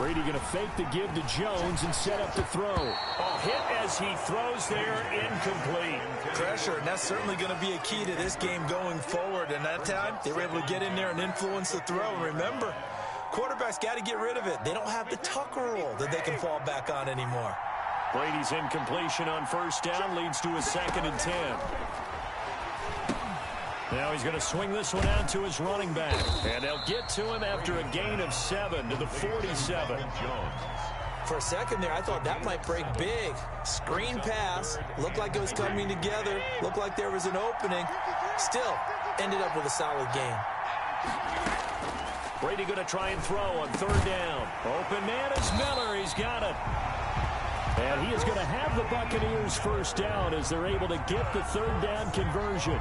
Brady going to fake the give to Jones and set up the throw. Oh, hit as he throws there, incomplete. Pressure, and that's certainly going to be a key to this game going forward. And that time, they were able to get in there and influence the throw. And remember, quarterbacks got to get rid of it. They don't have the Tucker rule that they can fall back on anymore. Brady's incompletion on first down leads to a 2nd and 10. Now he's going to swing this one out to his running back. And they'll get to him after a gain of 7 to the 47. For a second there, I thought that might break big. Screen pass. Looked like it was coming together. Looked like there was an opening. Still, ended up with a solid game. Brady going to try and throw on 3rd down. Open man is Miller. He's got it. And he is going to have the Buccaneers first down as they're able to get the 3rd down conversion.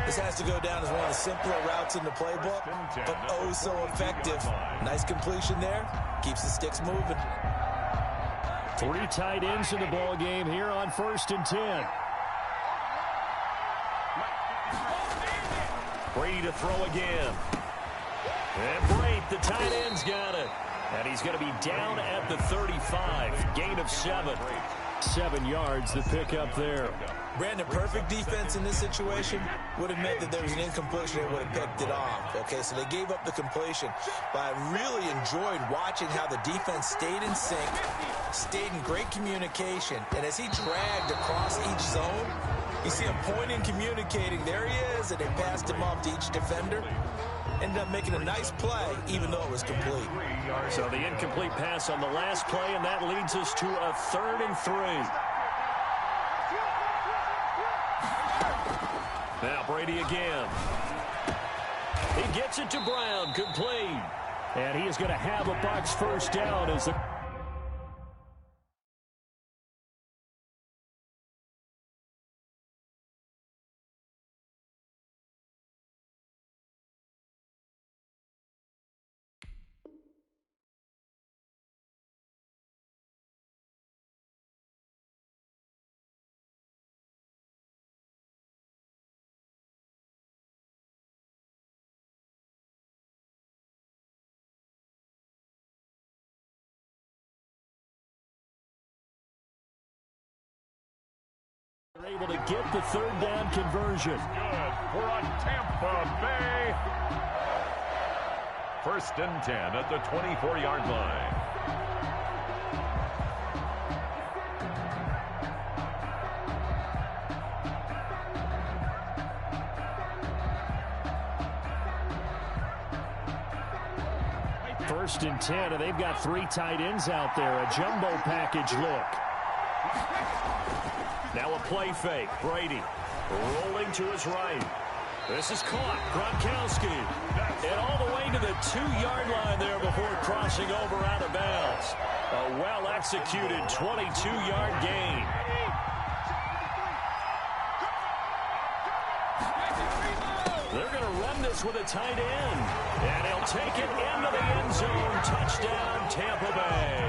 This has to go down as one of the simpler routes in the playbook, but oh so effective. Nice completion there. Keeps the sticks moving. 3 tight ends in the ball game here on 1st and 10. Brady to throw again. And Brate, the tight end's got it. And he's going to be down at the 35. Gain of 7. 7 yards the pick up there. Brandon, perfect defense in this situation would have meant that there was an incompletion and would have picked it off. Okay, so they gave up the completion. But I really enjoyed watching how the defense stayed in sync, stayed in great communication. And as he dragged across each zone, you see him pointing, communicating. There he is, and they passed him off to each defender. Ended up making a nice play, even though it was complete. So the incomplete pass on the last play, and that leads us to a 3rd and 3. Now Brady again. He gets it to Brown, complete. And he is going to have a Bucs first down as the... They're able to get the 3rd down conversion. Good for Tampa Bay. 1st and 10 at the 24-yard line. First and 10, and they've got 3 tight ends out there. A jumbo package look. Now a play fake. Brady rolling to his right. This is caught. Gronkowski. And all the way to the 2-yard line there before crossing over out of bounds. A well-executed 22-yard gain. They're going to run this with a tight end. And he'll take it into the end zone. Touchdown, Tampa Bay.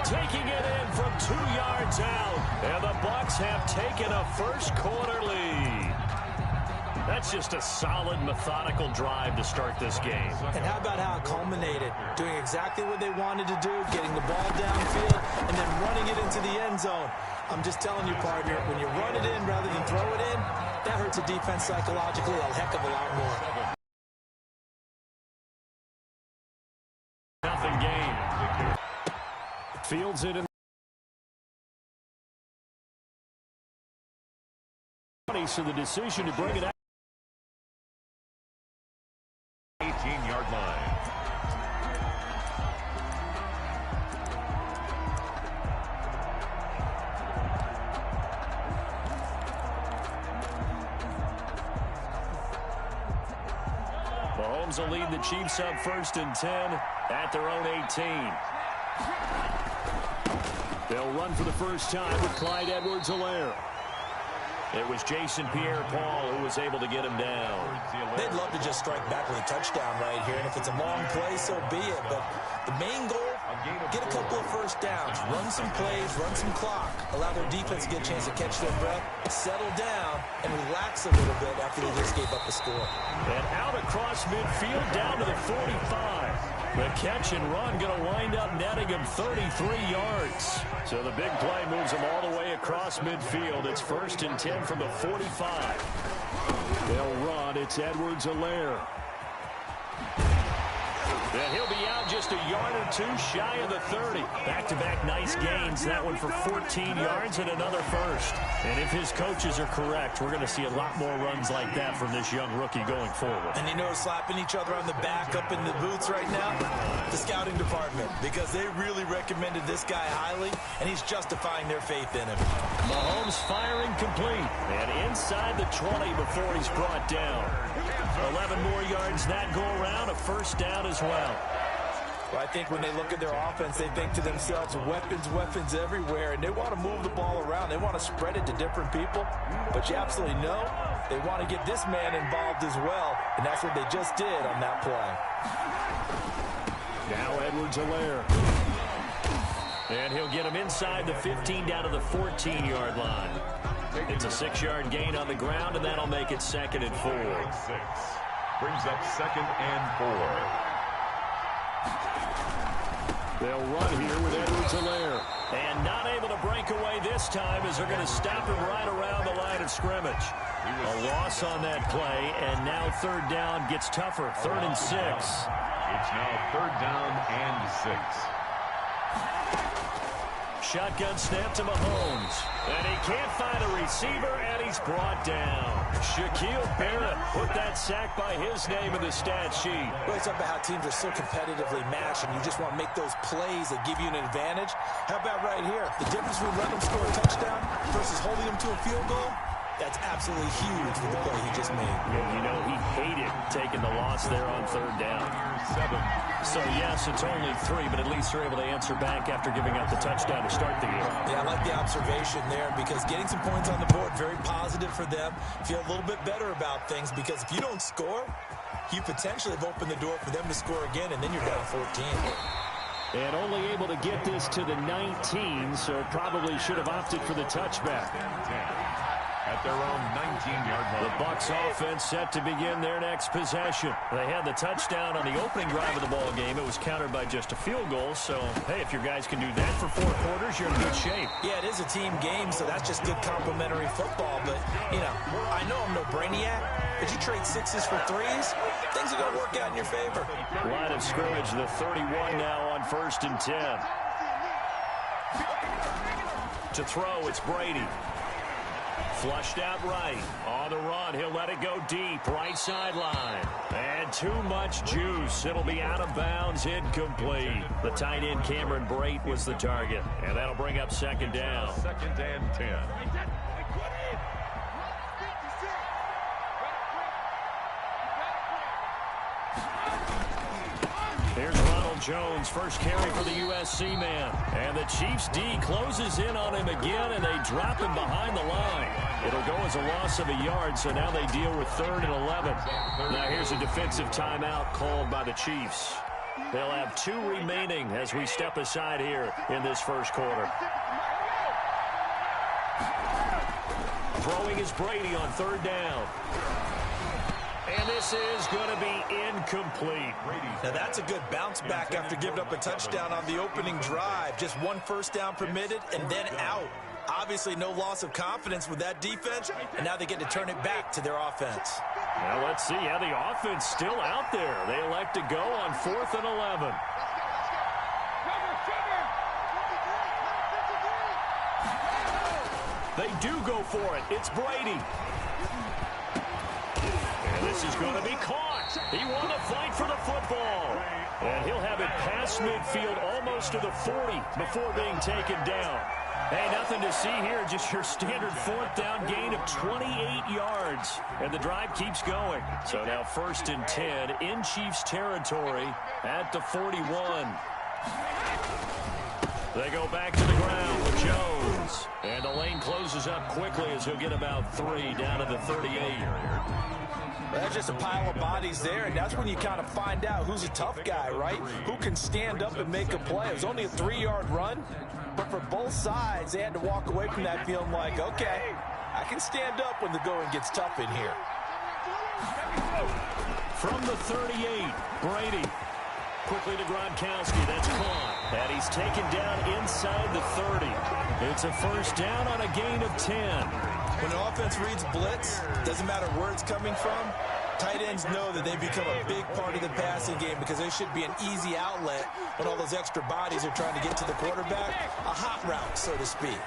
Taking it in from 2 yards out. And the Bucs have taken a first-quarter lead. That's just a solid, methodical drive to start this game. And how about how it culminated? Doing exactly what they wanted to do, getting the ball downfield, and then running it into the end zone. I'm just telling you, partner, when you run it in rather than throw it in, that hurts a defense psychologically a heck of a lot more. Nothing game. Fields it in. So the decision to bring it out. 18-yard line. Mahomes will lead the Chiefs up 1st and 10 at their own 18. They'll run for the first time with Clyde Edwards-Helaire. It was Jason Pierre-Paul who was able to get him down. They'd love to just strike back with a touchdown right here, and if it's a long play, so be it. But the main goal, get a couple of first downs, run some plays, run some clock, allow their defense to get a chance to catch their breath, settle down, and relax a little bit after they just gave up the score. And out across midfield down to the 45. The catch and run going to wind up netting him 33 yards. So the big play moves him all the way across midfield. It's 1st and 10 from the 45. They'll run. It's Edwards-Helaire. And he'll be out just a yard or two shy of the 30. Back-to-back nice gains. That one for 14 yards and another first. And if his coaches are correct, we're going to see a lot more runs like that from this young rookie going forward. And you know, slapping each other on the back up in the booths right now? The scouting department. Because they really recommended this guy highly, and he's justifying their faith in him. Mahomes firing complete. And inside the 20 before he's brought down. 11 more yards that go around, a first down as well. Well, I think when they look at their offense, they think to themselves, weapons everywhere, and they want to move the ball around. They want to spread it to different people, but you absolutely know they want to get this man involved as well, and that's what they just did on that play. Now Edwards-Helaire. And he'll get him inside the 15 down to the 14-yard line. It's a 6-yard gain on the ground, and that'll make it 2nd and 4. Brings up 2nd and 4. They'll run here with Edwards-Helaire. And not able to break away this time as they're going to stop him right around the line of scrimmage. A loss on that play, and now 3rd down gets tougher. 3rd and 6. It's now 3rd down and 6. Shotgun snap to Mahomes. And he can't find a receiver, and he's brought down. Shaquille Barrett put that sack by his name in the stat sheet. Well, it's about how teams are so competitively matched, and you just want to make those plays that give you an advantage. How about right here? The difference between letting them score a touchdown versus holding them to a field goal? That's absolutely huge for the play he just made. And you know, he hated taking the loss there on 3rd down. 7. So, yes, it's only 3, but at least they're able to answer back after giving up the touchdown to start the game. Yeah, I like the observation there because getting some points on the board, very positive for them. Feel a little bit better about things because if you don't score, you potentially have opened the door for them to score again, and then you're down 14. And only able to get this to the 19, so probably should have opted for the touchback. 10. At their own 19-yard line. The Bucs offense set to begin their next possession. They had the touchdown on the opening drive of the ball game. It was countered by just a field goal. So, hey, if your guys can do that for 4 quarters, you're in good shape. Yeah, it is a team game, so that's just good complimentary football. But, you know, I know I'm no brainiac, but you trade 6s for 3s, things are going to work out in your favor. Line of scrimmage, the 31 now on 1st and 10. To throw, it's Brady. Flushed out right. On the run, he'll let it go deep. Right sideline. And too much juice. It'll be out of bounds, incomplete. The tight end, Cameron Brate, was the target. And that'll bring up 2nd down. 2nd and 10. Here's Ronald Jones, first carry for the USC man. And the Chiefs D closes in on him again, and they drop him behind the line. It'll go as a loss of a yard, so now they deal with 3rd and 11. Now here's a defensive timeout called by the Chiefs. They'll have 2 remaining as we step aside here in this first quarter. Throwing is Brady on 3rd down. And this is going to be incomplete. Now that's a good bounce back after giving up a touchdown on the opening drive. Just 1 first down permitted and then out. Obviously no loss of confidence with that defense, and now they get to turn it back to their offense. Now let's see how the offense still out there. They elect to go on 4th and 11. They do go for it. It's Brady. And this is going to be caught. He won the fight for the football. And he'll have it past midfield almost to the 40 before being taken down. Hey, nothing to see here, just your standard 4th down gain of 28 yards. And the drive keeps going. So now 1st and 10 in Chiefs territory at the 41. They go back to the ground with Jones. And the lane closes up quickly as he'll get about 3 down to the 38. That's just a pile of bodies there, and that's when you kind of find out who's a tough guy, right? Who can stand up and make a play. It was only a 3-yard run, but for both sides, they had to walk away from that feeling like, okay, I can stand up when the going gets tough in here. From the 38, Brady. Quickly to Gronkowski. That's caught. And he's taken down inside the 30. It's a first down on a gain of 10. When an offense reads blitz, doesn't matter where it's coming from, tight ends know that they become a big part of the passing game because they should be an easy outlet when all those extra bodies are trying to get to the quarterback. A hot route, so to speak.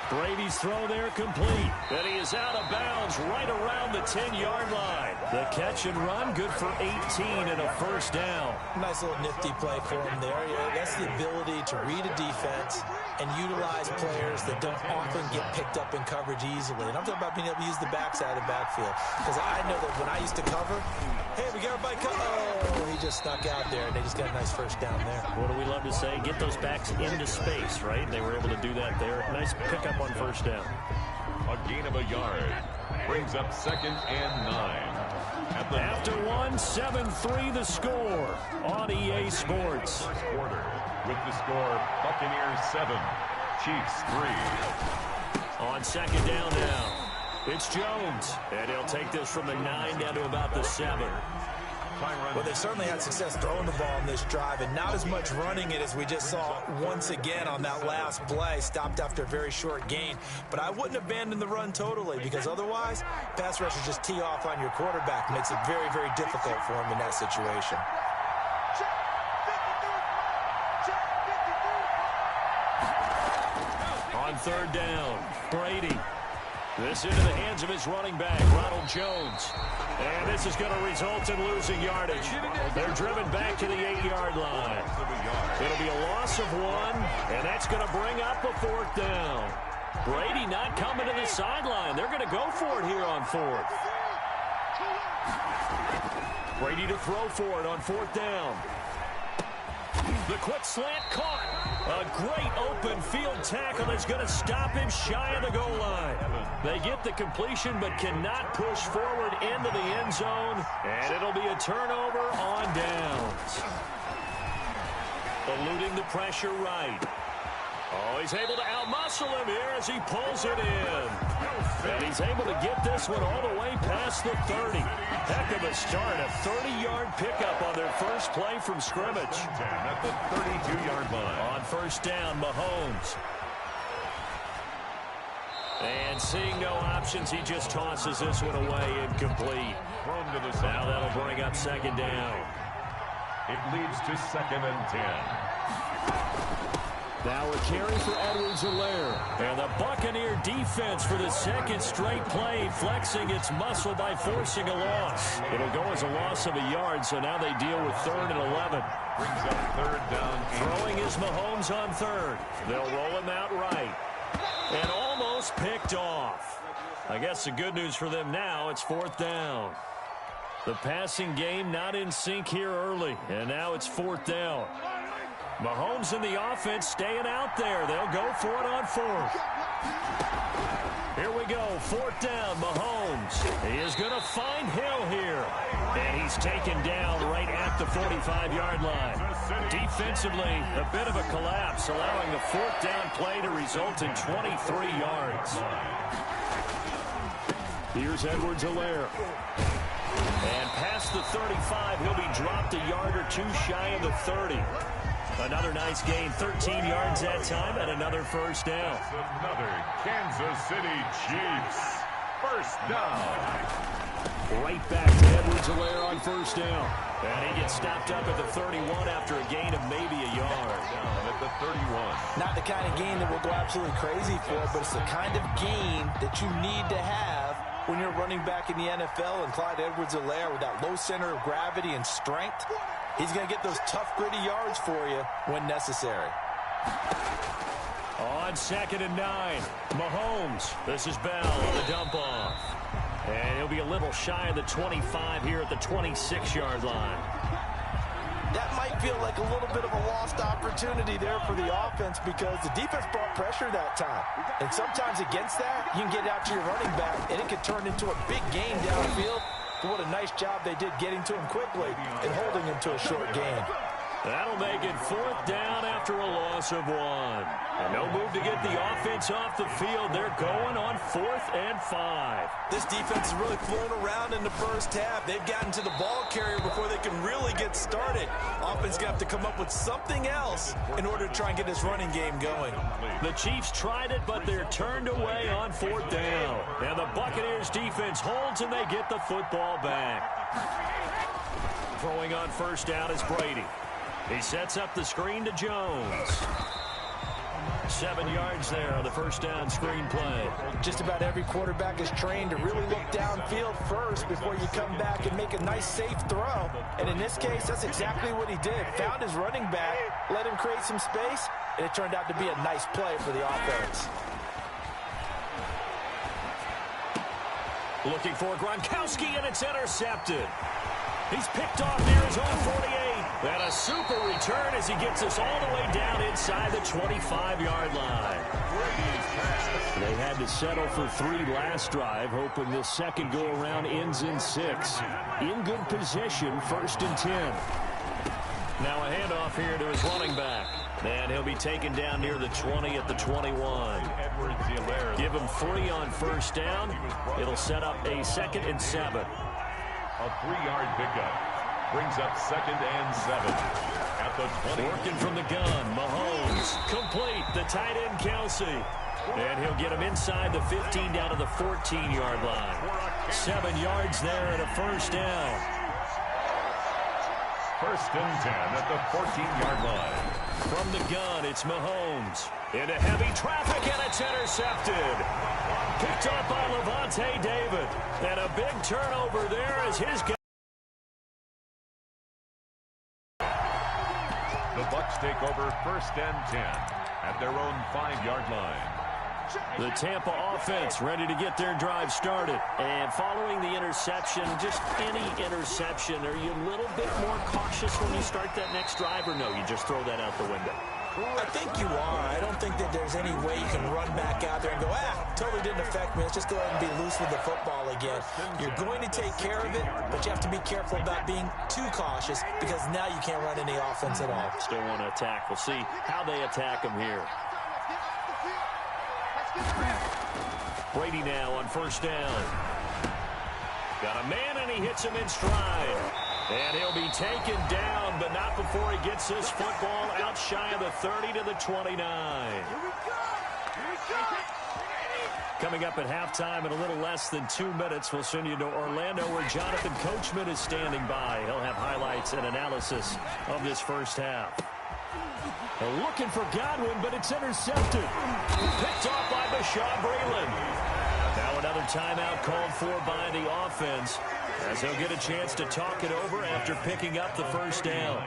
Brady's throw there complete. And he is out of bounds right around the 10-yard line. The catch and run good for 18 and a first down. Nice little nifty play for him there. That's the ability to read a defense and utilize players that don't often get picked up in coverage easily. And I'm talking about being able to use the backside of the backfield. Because I know that when I used to cover, hey, we got everybody covered. Oh, he just snuck out there, and they just got a nice first down there. What do we love to say? Get those backs into space, right? They were able to do that there. Nice pickup on first down. A gain of a yard. Brings up 2nd and 9. After 1, 7-3 the score on EA Sports. First quarter with the score Buccaneers 7, Chiefs 3. On second down now, it's Jones. And he'll take this from the 9 down to about the 7. Well, they certainly had success throwing the ball in this drive, and not as much running it as we just saw once again on that last play. Stopped after a very short gain. But I wouldn't abandon the run totally, because otherwise, pass rushers just tee off on your quarterback. Makes it very, very difficult for him in that situation. On third down, Brady. This into the hands of his running back, Ronald Jones. And this is going to result in losing yardage. They're driven back to the 8-yard line. It'll be a loss of 1, and that's going to bring up a fourth down. Brady not coming to the sideline. They're going to go for it here on fourth. Brady to throw for it on fourth down. The quick slant caught. A great open field tackle that's going to stop him shy of the goal line. They get the completion but cannot push forward into the end zone, and it'll be a turnover on downs. Eluding the pressure right. Oh, he's able to outmuscle him here as he pulls it in. And he's able to get this one all the way past the 30. Heck of a start. A 30-yard pickup on their first play from scrimmage. At the 32-yard line. On first down, Mahomes. And seeing no options, he just tosses this one away incomplete. Thrown to the now that'll bring up second down. It leads to 2nd and 10. Now a carry for Edwards-Helaire. And the Buccaneer defense for the second straight play, flexing its muscle by forcing a loss. It'll go as a loss of a yard, so now they deal with 3rd and 11. Brings up 3rd down. Throwing is Mahomes on 3rd. They'll roll him out right. And almost picked off. I guess the good news for them now, it's 4th down. The passing game not in sync here early, and now it's 4th down. Mahomes and the offense staying out there. They'll go for it on 4th. Here we go, 4th down, Mahomes. He is going to find Hill here. And he's taken down right at the 45-yard line. Defensively, a bit of a collapse, allowing the 4th down play to result in 23 yards. Here's Edwards-Helaire. And past the 35, he'll be dropped a yard or two shy of the 30. Another nice gain, 13 yards that time, and another first down. Another Kansas City Chiefs first down. Right back to Edwards-Helaire on first down. And he gets stopped up at the 31 after a gain of maybe a yard. Down at the 31. Not the kind of gain that we'll go absolutely crazy for, but it's the kind of gain that you need to have when you're running back in the NFL. And Clyde Edwards-Helaire, with that low center of gravity and strength, he's going to get those tough, gritty yards for you when necessary. On 2nd and 9, Mahomes. This is Bell on the dump-off. And he'll be a little shy of the 25 here at the 26-yard line. That might feel like a little bit of a lost opportunity there for the offense because the defense brought pressure that time. And sometimes against that, you can get out to your running back, and it could turn into a big game downfield. But what a nice job they did getting to him quickly and holding him to a short gain. That'll make it 4th down after a loss of 1. And no move to get the offense off the field. They're going on 4th and 5. This defense has really flown around in the first half. They've gotten to the ball carrier before they can really get started. Offense going to have to come up with something else in order to try and get this running game going. The Chiefs tried it, but they're turned away on 4th down. And the Buccaneers defense holds, and they get the football back. Throwing on 1st down is Brady. He sets up the screen to Jones. 7 yards there on the 1st down screen play. Just about every quarterback is trained to really look downfield first before you come back and make a nice, safe throw. And in this case, that's exactly what he did. Found his running back, let him create some space, and it turned out to be a nice play for the offense. Looking for Gronkowski, and it's intercepted. He's picked off near his own 48. And a super return as he gets us all the way down inside the 25-yard line. They had to settle for 3 last drive, hoping this second go-around ends in 6. In good position, 1st and 10. Now a handoff here to his running back. And he'll be taken down near the 20 at the 21. Give him 3 on 1st down. It'll set up a 2nd and 7. A 3-yard pickup. Brings up 2nd and 7 at the 20. Working from the gun, Mahomes. Complete, the tight end, Kelsey. And he'll get him inside the 15 down to the 14-yard line. 7 yards there and a 1st down. 1st and 10 at the 14-yard line. From the gun, it's Mahomes. Into heavy traffic, and it's intercepted. Picked up by Levante David. And a big turnover there as his guy. The Bucs take over 1st and 10 at their own 5-yard line. The Tampa offense ready to get their drive started. And following the interception, just any interception, are you a little bit more cautious when you start that next drive, or no, you just throw that out the window? I think you are. I don't think that there's any way you can run back out there and go, totally didn't affect me. Let's just go ahead and be loose with the football again. You're going to take care of it, but you have to be careful about being too cautious because now you can't run any offense at all. Still want to attack. We'll see how they attack him here. Brady now on 1st down. Got a man, and he hits him in stride. And he'll be taken down, but not before he gets this football out shy of the 30 to the 29. Coming up at halftime in a little less than 2 minutes, we'll send you to Orlando where Jonathan Coachman is standing by. He'll have highlights and analysis of this first half. They're looking for Godwin, but it's intercepted. Picked off by Bashaud Breeland. Now another timeout called for by the offense, as he'll get a chance to talk it over after picking up the 1st down.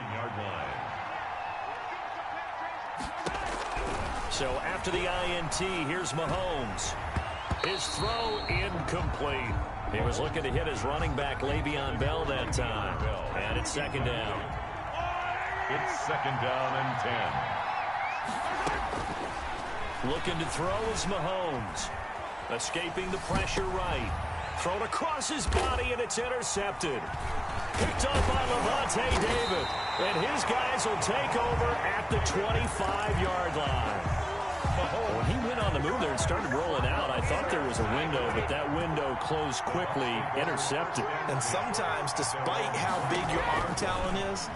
So after the INT, here's Mahomes. His throw incomplete. He was looking to hit his running back, Le'Veon Bell, that time. And it's 2nd down. It's 2nd down and 10. Looking to throw is Mahomes. Escaping the pressure right. Thrown across his body, and it's intercepted. Picked up by Levante David. And his guys will take over at the 25-yard line. When he went on the move there and started rolling out, I thought there was a window, but that window closed quickly, intercepted. And sometimes, despite how big your arm talent is,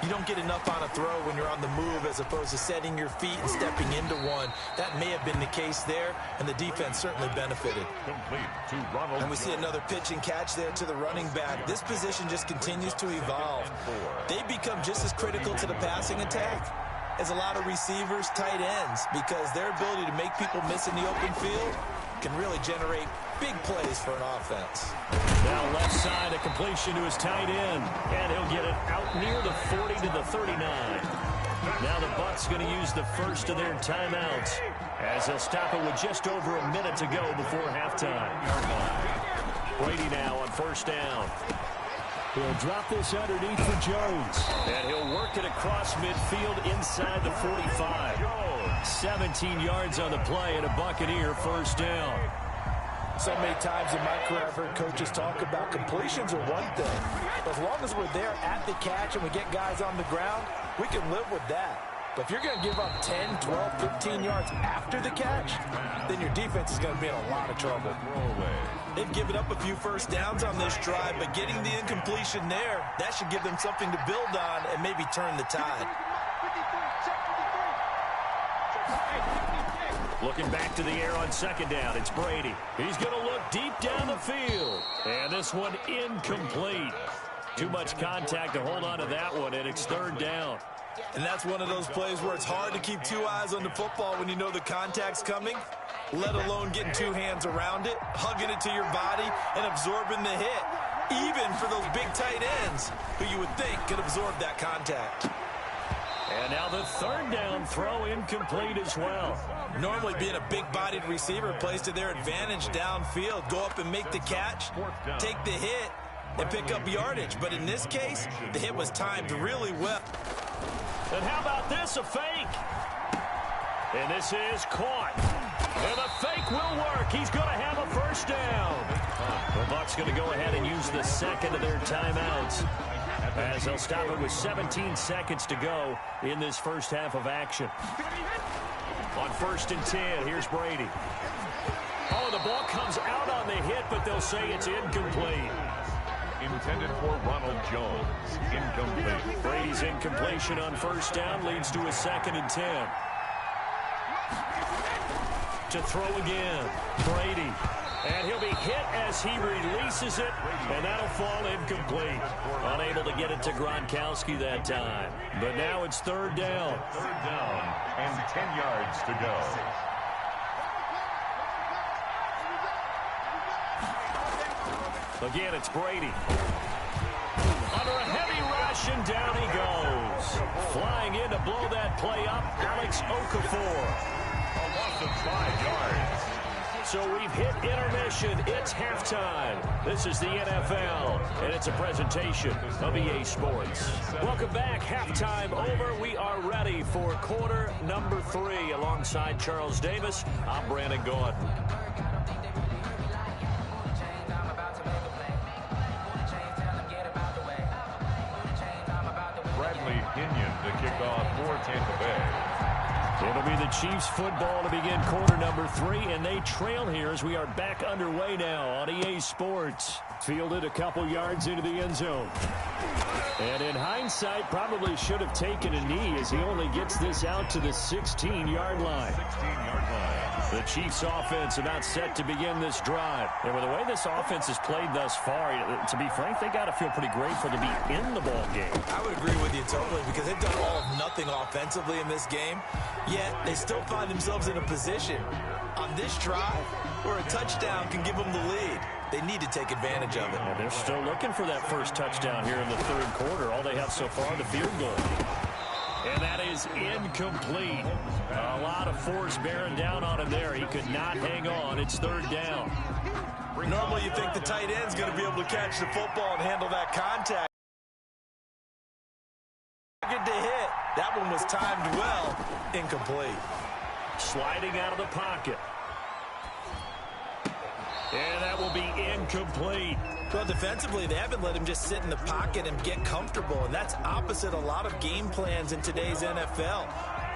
you don't get enough on a throw when you're on the move as opposed to setting your feet and stepping into one. That may have been the case there, and the defense certainly benefited. Complete to Ronald. And we see another pitch and catch there to the running back. This position just continues to evolve. They become just as critical to the passing attack as a lot of receivers, tight ends, because their ability to make people miss in the open field can really generate big plays for an offense. Now left side, a completion to his tight end, and he'll get it out near the 40 to the 39. Now the Bucs going to use the first of their timeouts as they'll stop it with just over a minute to go before halftime. Brady now on 1st down. He'll drop this underneath for Jones. And he'll work it across midfield inside the 45. 17 yards on the play and a Buccaneer 1st down. So many times in my career, I've heard coaches talk about completions are one thing. As long as we're there at the catch and we get guys on the ground, we can live with that. But if you're going to give up 10, 12, 15 yards after the catch, then your defense is going to be in a lot of trouble. They've given up a few first downs on this drive, but getting the incompletion there, that should give them something to build on and maybe turn the tide. Looking back to the air on second down, it's Brady. He's going to look deep down the field. And this one incomplete. Too much contact to hold on to that one, and it's third down. And that's one of those plays where it's hard to keep two eyes on the football when you know the contact's coming, let alone getting two hands around it, hugging it to your body, and absorbing the hit, even for those big tight ends who you would think could absorb that contact. And now the third down throw incomplete as well. Normally being a big-bodied receiver plays to their advantage downfield. Go up and make the catch, take the hit, and pick up yardage. But in this case, the hit was timed really well. And how about this, a fake? And this is caught. And the fake will work. He's going to have a first down. The Bucs going to go ahead and use the second of their timeouts, as they'll stop it with 17 seconds to go in this first half of action. On 1st and 10, here's Brady. Oh, the ball comes out on the hit, but they'll say it's incomplete. Intended for Ronald Jones. Incomplete. Brady's incompletion on first down leads to a 2nd and 10. To throw again, Brady. And he'll be hit as he releases it, and that'll fall incomplete. Unable to get it to Gronkowski that time. But now it's third down. Third down and 10 yards to go. Again, it's Brady. Under a heavy rush, and down he goes. Flying in to blow that play up, Alex Okafor. A loss of 5 yards. So we've hit intermission. It's halftime. This is the NFL, and it's a presentation of EA Sports. Welcome back. Halftime over. We are ready for quarter number 3. Alongside Charles Davis, I'm Brandon Gaudin. Bradley Pinion to kick off for Tampa Bay. It'll be the Chiefs football to begin quarter number 3, and they trail here as we are back underway now on EA Sports. Fielded a couple yards into the end zone. And in hindsight, probably should have taken a knee as he only gets this out to the 16-yard line. 16-yard line. The Chiefs offense about set to begin this drive. And with the way this offense has played thus far, to be frank, they got to feel pretty grateful to be in the ball game. I would agree with you totally, because they've done all of nothing offensively in this game, yet they still find themselves in a position on this drive where a touchdown can give them the lead. They need to take advantage of it. And they're still looking for that first touchdown here in the third quarter. All they have so far, the field goal. And that is incomplete. A lot of force bearing down on him there. He could not hang on. It's third down. Normally you think the tight end's going to be able to catch the football and handle that contact. Good to hit. That one was timed well. Incomplete. Sliding out of the pocket. And that will be incomplete. Well, defensively, they haven't let him just sit in the pocket and get comfortable, and that's opposite a lot of game plans in today's NFL.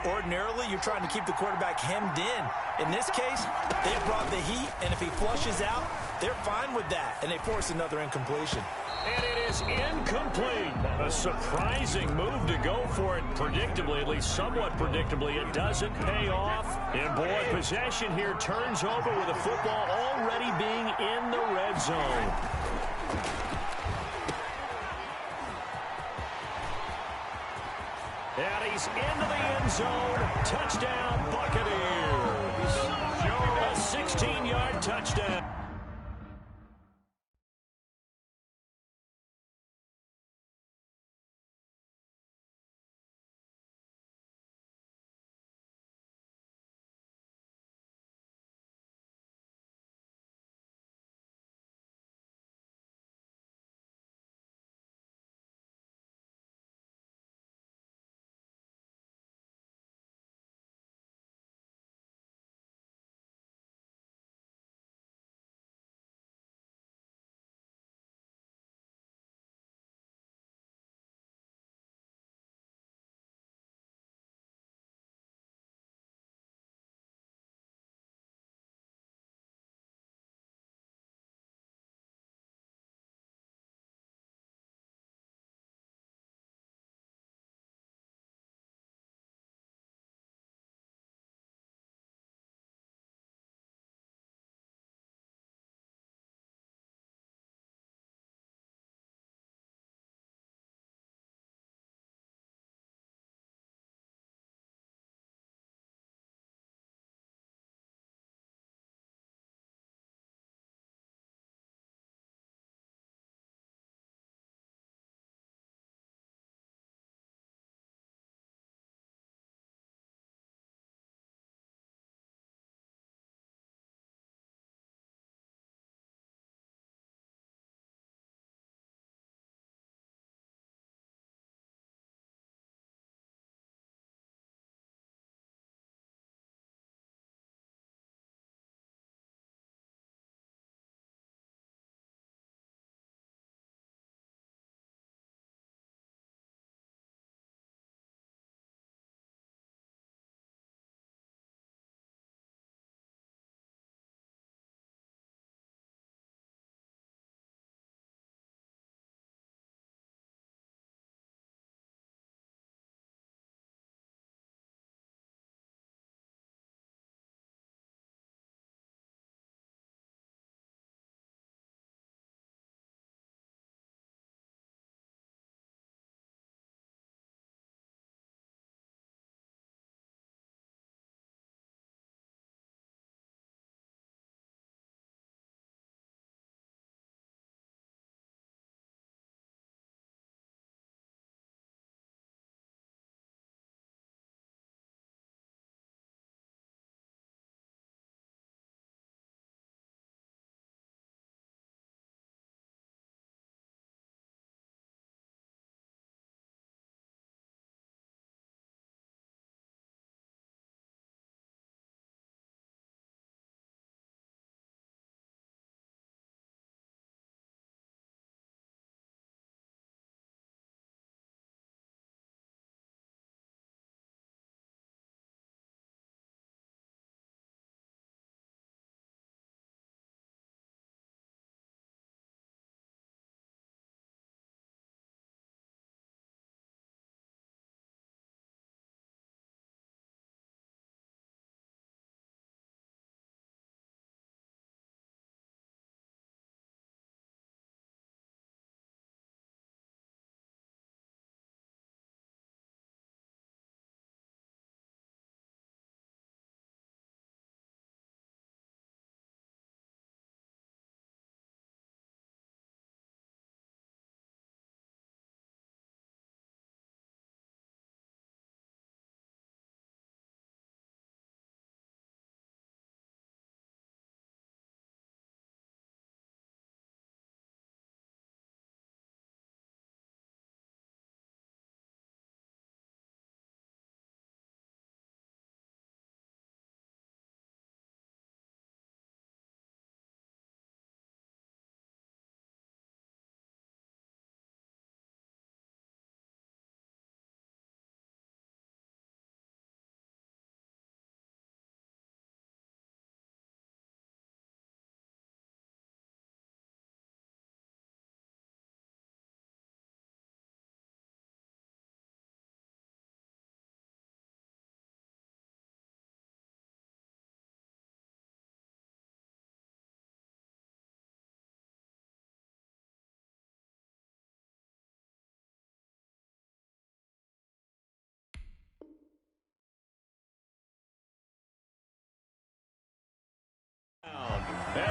Ordinarily, you're trying to keep the quarterback hemmed in. In this case, they brought the heat, and if he flushes out, they're fine with that, and they force another incompletion. And it is incomplete. A surprising move to go for it predictably, at least somewhat predictably. It doesn't pay off. And, boy, possession here turns over with the football already being in the red zone. And he's into the end zone. Touchdown, Buccaneers. A 16-yard touchdown.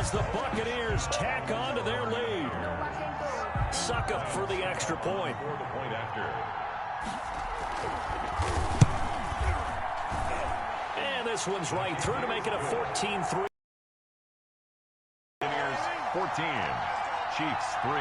as the Buccaneers tack on to their lead. Suck up for the extra point. For the point after. And this one's right through to make it a 14-3. 14, Chiefs 3.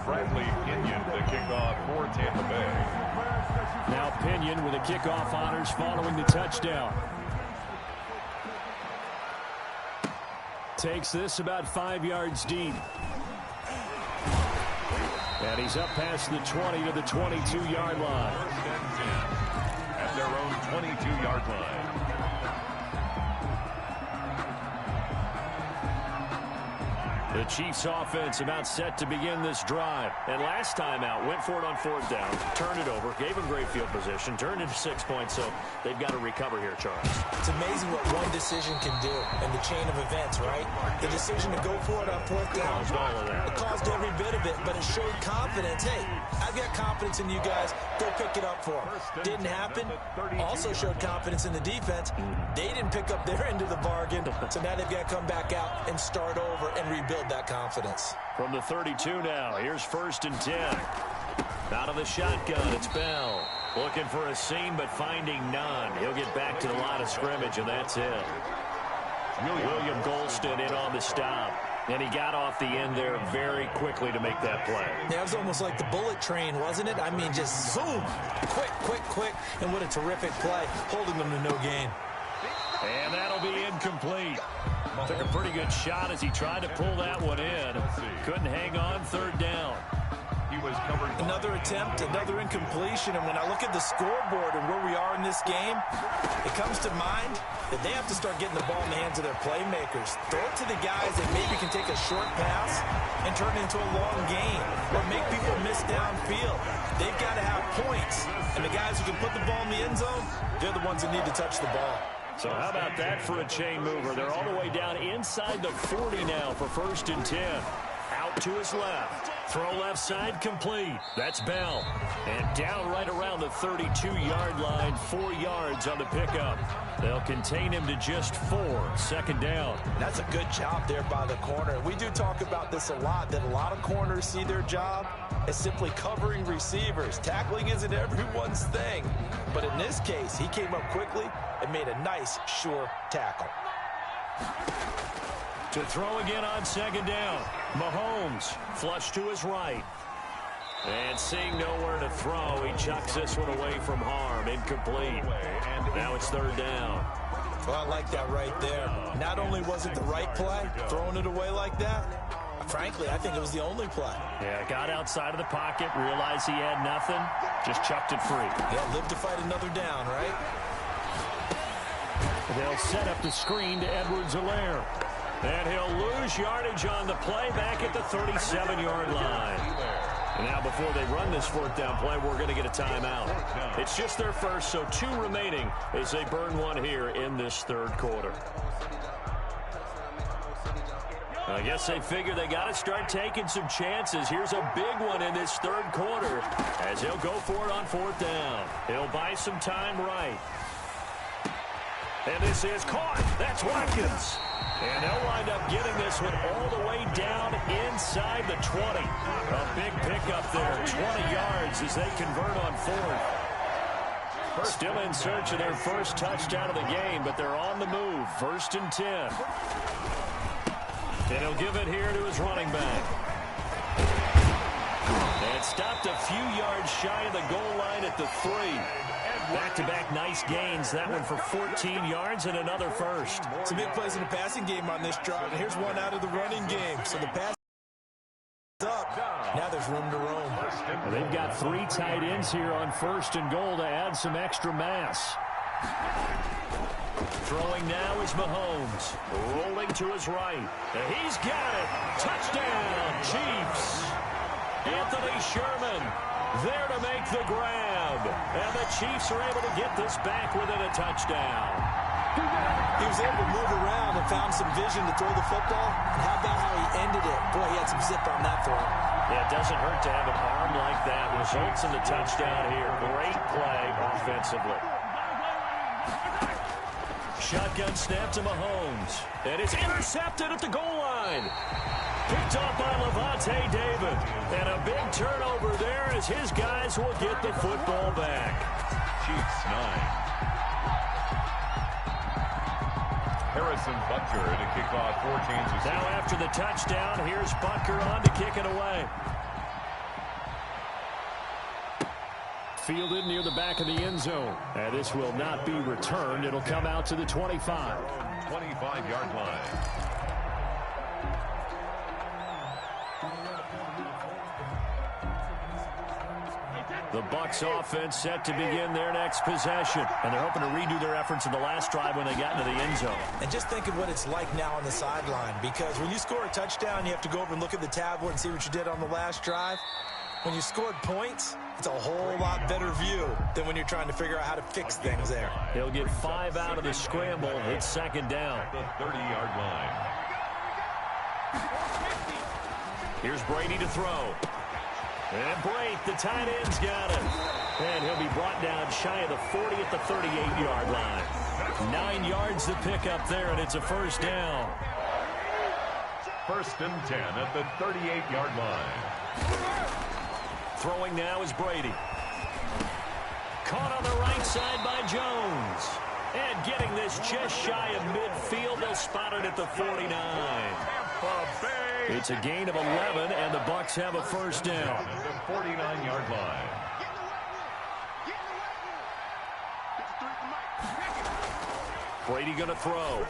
Bradley Pinion, the kickoff for Tampa Bay. Now Pinion with the kickoff honors following the touchdown. Takes this about 5 yards deep. And he's up past the 20 to the 22-yard line. First and 10 at their own 22-yard line. The Chiefs offense about set to begin this drive. And last time out, went for it on 4th down, turned it over, gave them great field position, turned into 6 points, so they've got to recover here, Charles. It's amazing what one decision can do in the chain of events, right? The decision to go for it on 4th down. Caused all of that. It caused every bit of it, but it showed confidence. Hey, I've got confidence in you guys. Go pick it up for them. Didn't happen. Also showed confidence in the defense. They didn't pick up their end of the bargain, so now they've got to come back out and start over and rebuild that confidence. From the 32 now, here's 1st and 10. Out of the shotgun, it's Bell. Looking for a seam, but finding none. He'll get back to the line of scrimmage, and that's it. William Golston in on the stop. And he got off the end there very quickly to make that play. Yeah, it was almost like the bullet train, wasn't it? I mean, just zoom. Quick, quick, quick. And what a terrific play, holding them to no gain. And that'll be incomplete. Took a pretty good shot as he tried to pull that one in. Couldn't hang on 3rd down. He was covered. Another attempt, another incompletion. And when I look at the scoreboard and where we are in this game, it comes to mind that they have to start getting the ball in the hands of their playmakers. Throw it to the guys that maybe can take a short pass and turn it into a long game or make people miss downfield. They've got to have points. And the guys who can put the ball in the end zone, they're the ones that need to touch the ball. So how about that for a chain mover? They're all the way down inside the 40 now for 1st and 10. Out to his left. Throw left side complete. That's Bell. And down right around the 32-yard line, 4 yards on the pickup. They'll contain him to just 4. 2nd down. That's a good job there by the corner. We do talk about this a lot, that a lot of corners see their job as simply covering receivers. Tackling isn't everyone's thing. But in this case, he came up quickly and made a nice, sure tackle. To throw again on 2nd down. Mahomes flush to his right. And seeing nowhere to throw, he chucks this one away from harm. Incomplete. Now it's 3rd down. Well, I like that right there. Not only was it the right play, throwing it away like that, frankly, I think it was the only play. Yeah, got outside of the pocket, realized he had nothing, just chucked it free. Yeah, live to fight another down, right? They'll set up the screen to Edwards-Helaire. And he'll lose yardage on the play back at the 37-yard line. And now before they run this 4th down play, we're going to get a timeout. It's just their first, so 2 remaining as they burn one here in this 3rd quarter. I guess they figure they got to start taking some chances. Here's a big one in this 3rd quarter as he'll go for it on 4th down. He'll buy some time right. And this is caught. That's Watkins. And they'll wind up getting this one all the way down inside the 20. A big pickup there, 20 yards as they convert on 4th. Still in search of their first touchdown of the game, but they're on the move. 1st and 10. And he'll give it here to his running back. And stopped a few yards shy of the goal line at the 3. Back-to-back nice gains. That one for 14 yards and another first. Some big plays in the passing game on this drive. And here's one out of the running game. So the pass is up. Now there's room to roam. They've got 3 tight ends here on 1st and goal to add some extra mass. Throwing now is Mahomes. Rolling to his right. He's got it. Touchdown, Chiefs. Anthony Sherman there to make the grab. And the Chiefs are able to get this back within a touchdown. He was able to move around and found some vision to throw the football. And how about how he ended it? Boy, he had some zip on that throw. Yeah, it doesn't hurt to have an arm like that. Results in the touchdown here. Great play offensively. Shotgun snap to Mahomes. And it's intercepted at the goal line. Picked up by Levante David. And a big turnover there as his guys will get the football back. Chiefs 9. Harrison Butker to kick off for Kansas City. Now after the touchdown, here's Butker on to kick it away. Fielded near the back of the end zone. And this will not be returned. It'll come out to the 25. 25-yard line. The Bucs offense set to begin their next possession. And they're hoping to redo their efforts in the last drive when they got into the end zone. And just think of what it's like now on the sideline. Because when you score a touchdown, you have to go over and look at the tablet and see what you did on the last drive. When you scored points, it's a whole lot better view than when you're trying to figure out how to fix things there. He'll get 5 out of the scramble. It's 2nd down. The 30-yard line. Here's Brady to throw. And Brate, the tight end's got it. And he'll be brought down shy of the 40 at the 38-yard line. 9 yards to pick up there, and it's a 1st down. 1st and 10 at the 38-yard line. Throwing now is Brady. Caught on the right side by Jones. And getting this just shy of midfield. They'll spot it at the 49. It's a gain of 11, and the Bucs have a 1st down. At the 49-yard line. Brady going to throw.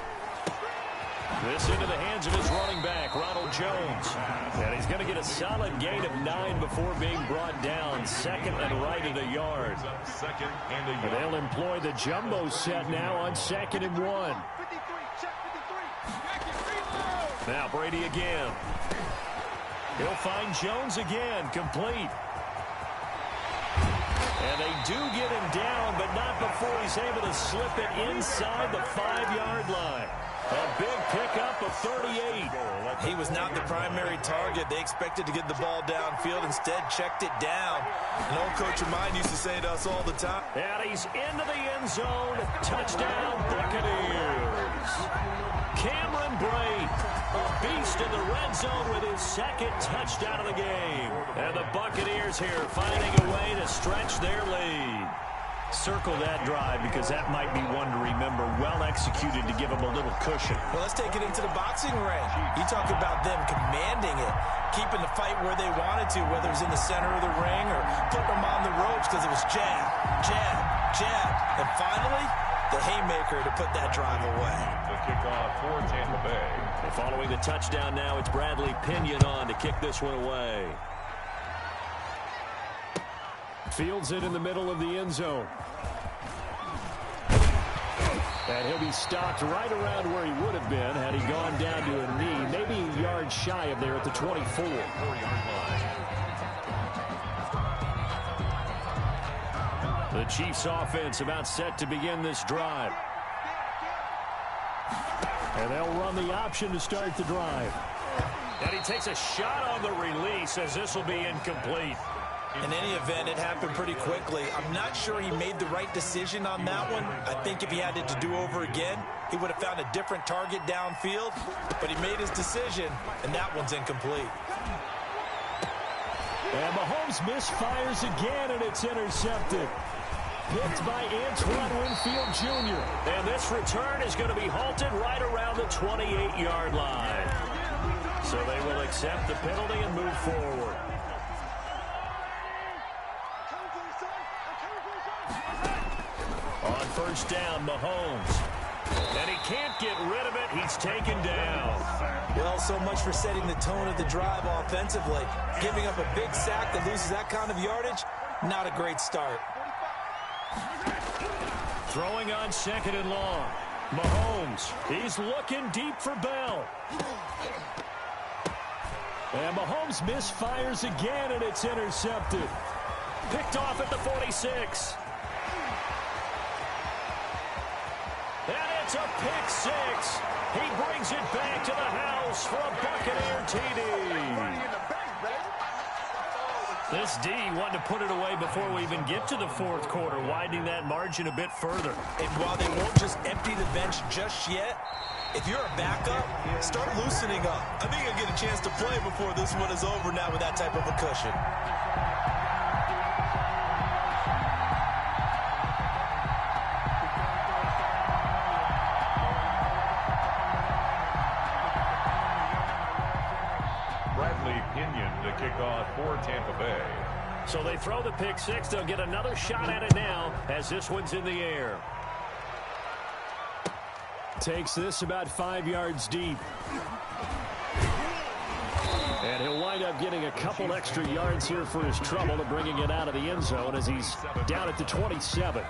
This into the hands of his running back, Ronald Jones. And he's going to get a solid gain of 9 before being brought down. 2nd and right at a yard. 2nd and a yard. They'll employ the jumbo set now on 2nd and 1. Now Brady again. He'll find Jones again, complete. And they do get him down, but not before he's able to slip it inside the 5-yard line. A big pickup of 38. He was not the primary target. They expected to get the ball downfield. Instead, checked it down. An old coach of mine used to say to us all the time. And he's into the end zone. Touchdown, Buccaneers. Cameron Brate, a beast in the red zone with his 2nd touchdown of the game. And the Buccaneers here finding a way to stretch their lead. Circle that drive because that might be one to remember. Well executed to give them a little cushion. Well, let's take it into the boxing ring. You talk about them commanding it, keeping the fight where they wanted to, whether it was in the center of the ring or putting them on the ropes because it was jab, jab, jab. And finally, the haymaker to put that drive away. The kickoff for Tampa Bay. And following the touchdown now, it's Bradley Pinion on to kick this one away. Fields it in the middle of the end zone. And he'll be stopped right around where he would have been had he gone down to a knee, maybe a yard shy of there at the 24. 4-yard line. The Chiefs offense about set to begin this drive. And they'll run the option to start the drive. And he takes a shot on the release as this will be incomplete. In any event, it happened pretty quickly. I'm not sure he made the right decision on that one. I think if he had it to do over again, he would have found a different target downfield. But he made his decision, and that one's incomplete. And Mahomes misfires again, and it's intercepted. Picked by Antoine Winfield Jr. And this return is going to be halted right around the 28-yard line. So they will accept the penalty and move forward. On 1st down, Mahomes. And he can't get rid of it. He's taken down. Well, so much for setting the tone of the drive offensively. Giving up a big sack that loses that kind of yardage, not a great start. Throwing on 2nd and long. Mahomes, he's looking deep for Bell. And Mahomes misfires again, and it's intercepted. Picked off at the 46. And it's a pick six. He brings it back to the house for a Buccaneer TD. This D wanted to put it away before we even get to the 4th quarter, widening that margin a bit further. And while they won't just empty the bench just yet, if you're a backup, start loosening up. I think you'll get a chance to play before this one is over now with that type of a cushion. To kick off for Tampa Bay. So they throw the pick six. They'll get another shot at it now as this one's in the air. Takes this about 5 yards deep. And he'll wind up getting a couple extra yards here for his trouble to bringing it out of the end zone as he's down at the 27.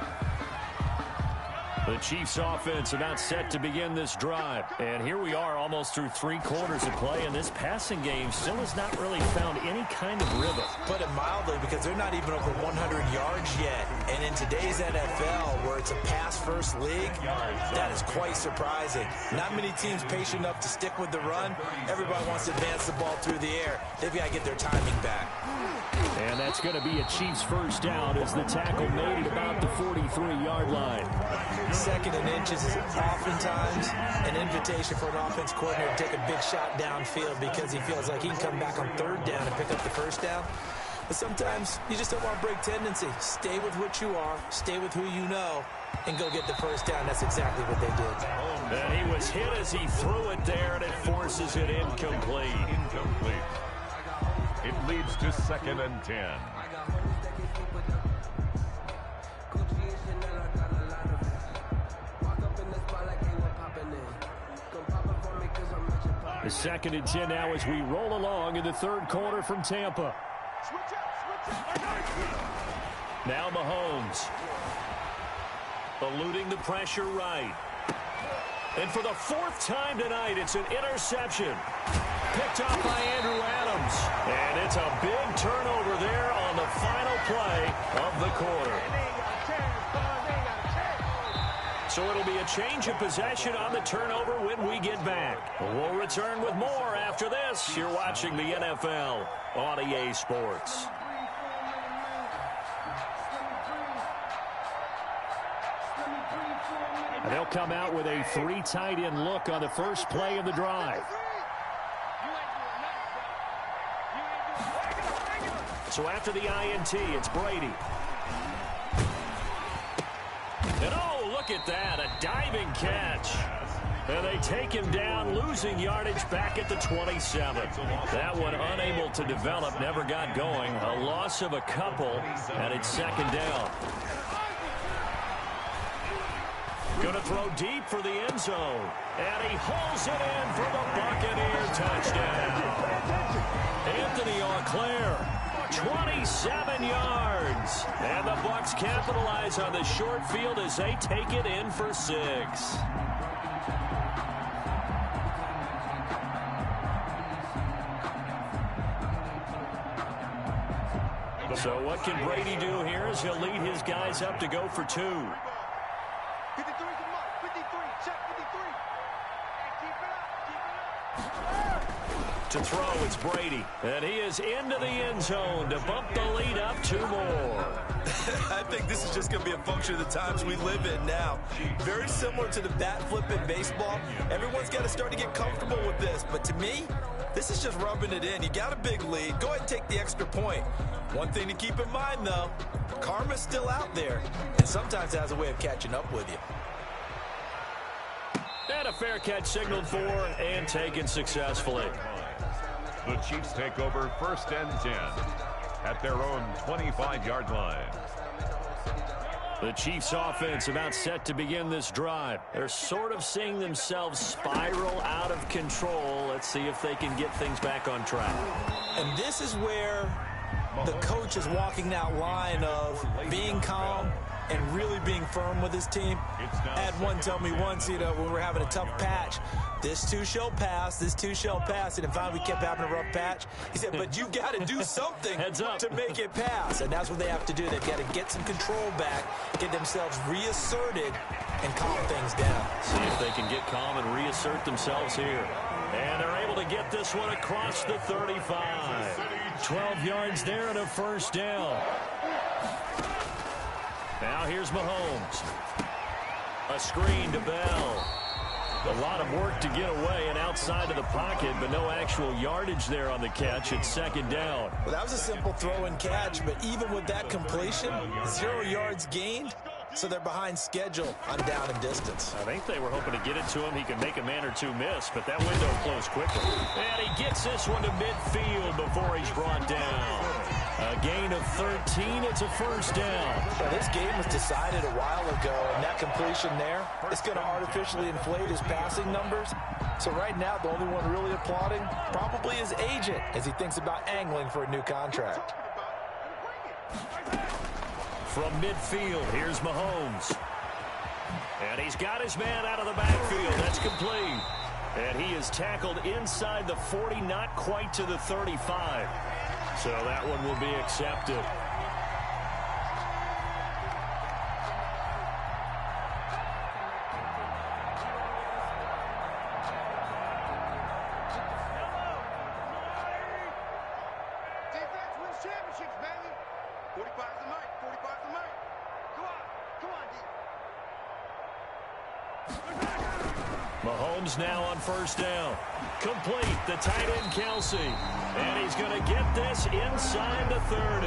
The Chiefs offense about set to begin this drive. And here we are almost through 3 quarters of play, and this passing game still has not really found any kind of rhythm. Put it mildly, because they're not even over 100 yards yet. And in today's NFL, where it's a pass-first league, that is quite surprising. Not many teams patient enough to stick with the run. Everybody wants to advance the ball through the air. They've got to get their timing back. And that's going to be a Chiefs first down as the tackle made at about the 43-yard line. 2nd and inches is oftentimes an invitation for an offense coordinator to take a big shot downfield because he feels like he can come back on 3rd down and pick up the first down. But sometimes you just don't want to break tendency. Stay with what you are, stay with who you know, and go get the first down. That's exactly what they did. And he was hit as he threw it there, and it forces it incomplete. It leads to 2nd and 10. The 2nd and 10 now as we roll along in the 3rd quarter from Tampa. Now Mahomes. Eluding the pressure right. And for the 4th time tonight, it's an interception. Picked off by Andrew Adams. And it's a big turnover there on the final play of the quarter. So it'll be a change of possession on the turnover when we get back. We'll return with more after this. You're watching the NFL on EA Sports. And they'll come out with a 3 tight end look on the first play of the drive. So after the INT, it's Brady. And oh, look at that, a diving catch. And they take him down, losing yardage back at the 27. That one unable to develop, never got going. A loss of a couple, and it's 2nd down. Going to throw deep for the end zone. And he hauls it in for the Buccaneer touchdown. Anthony Auclair. 27 yards. And the Bucs capitalize on the short field as they take it in for 6. So what can Brady do here as he'll lead his guys up to go for 2. 53, come on. 53, check 53. Keep it up. To throw, it's Brady. And he is into the end zone to bump the lead up 2 more. I think this is just going to be a function of the times we live in now. Very similar to the bat flip in baseball. Everyone's got to start to get comfortable with this. But to me, this is just rubbing it in. You got a big lead. Go ahead and take the extra point. One thing to keep in mind, though, karma's still out there. And sometimes it has a way of catching up with you. And a fair catch signaled for and taken successfully. The Chiefs take over 1st and 10 at their own 25-yard line. The Chiefs offense about set to begin this drive. They're sort of seeing themselves spiral out of control. Let's see if they can get things back on track. And this is where the coach is walking that line of being calm and really being firm with his team. I had one tell me once, when we're having a tough patch, this too shall pass, this too shall pass. And finally we kept having a rough patch. He said, but you got to do something to make it pass. And that's what they have to do. They've got to get some control back, get themselves reasserted, and calm things down. See if they can get calm and reassert themselves here. And they're able to get this one across the 35. 12 yards there and a first down. Now here's Mahomes. A screen to Bell. A lot of work to get away and outside of the pocket, but no actual yardage there on the catch. It's second down. Well, that was a simple throw and catch, but even with that completion, 0 yards gained. So they're behind schedule on down and distance. I think they were hoping to get it to him. He could make a man or two miss, but that window closed quickly. And he gets this one to midfield before he's brought down. A gain of 13. It's a first down. So this game was decided a while ago, and that completion there, it's going to artificially inflate his passing numbers. So right now, the only one really applauding probably his agent as he thinks about angling for a new contract. From midfield, here's Mahomes. And he's got his man out of the backfield. That's complete. And he is tackled inside the 40, not quite to the 35. So that one will be accepted. Defense wins championships, baby. 45's the mic. 45's the mic. Come on. Come on, D. Mahomes now on first down. Complete, the tight end Kelsey. And he's going to get this inside the 30.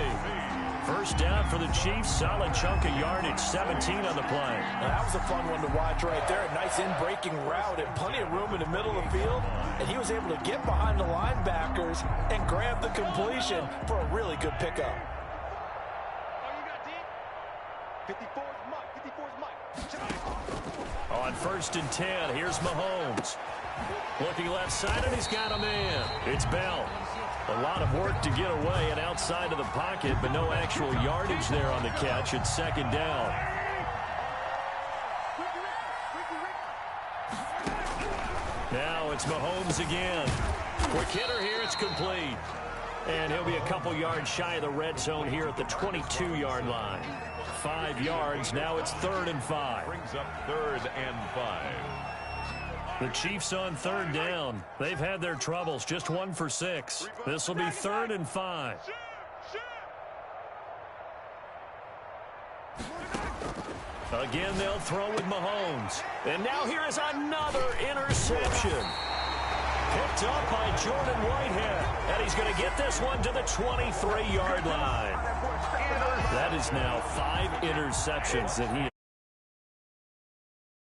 First down for the Chiefs. Solid chunk of yardage, 17 on the play. Now, that was a fun one to watch right there. A nice in-breaking route and plenty of room in the middle of the field. And he was able to get behind the linebackers and grab the completion for a really good pickup. Oh, you got D? 54's Mike. 54's Mike. On first and 10, here's Mahomes. Looking left side, and he's got a man. It's Bell. A lot of work to get away and outside of the pocket, but no actual yardage there on the catch. It's second down. Now it's Mahomes again. Quick hitter here, it's complete. And he'll be a couple yards shy of the red zone here at the 22-yard line. 5 yards, now it's 3rd and 5. Brings up 3rd and 5. The Chiefs on 3rd down. They've had their troubles, just 1 for 6. This will be 3rd and 5. Again, they'll throw with Mahomes. And now here is another interception. Picked up by Jordan Whitehead. And he's going to get this one to the 23-yard line. That is now 5 interceptions that he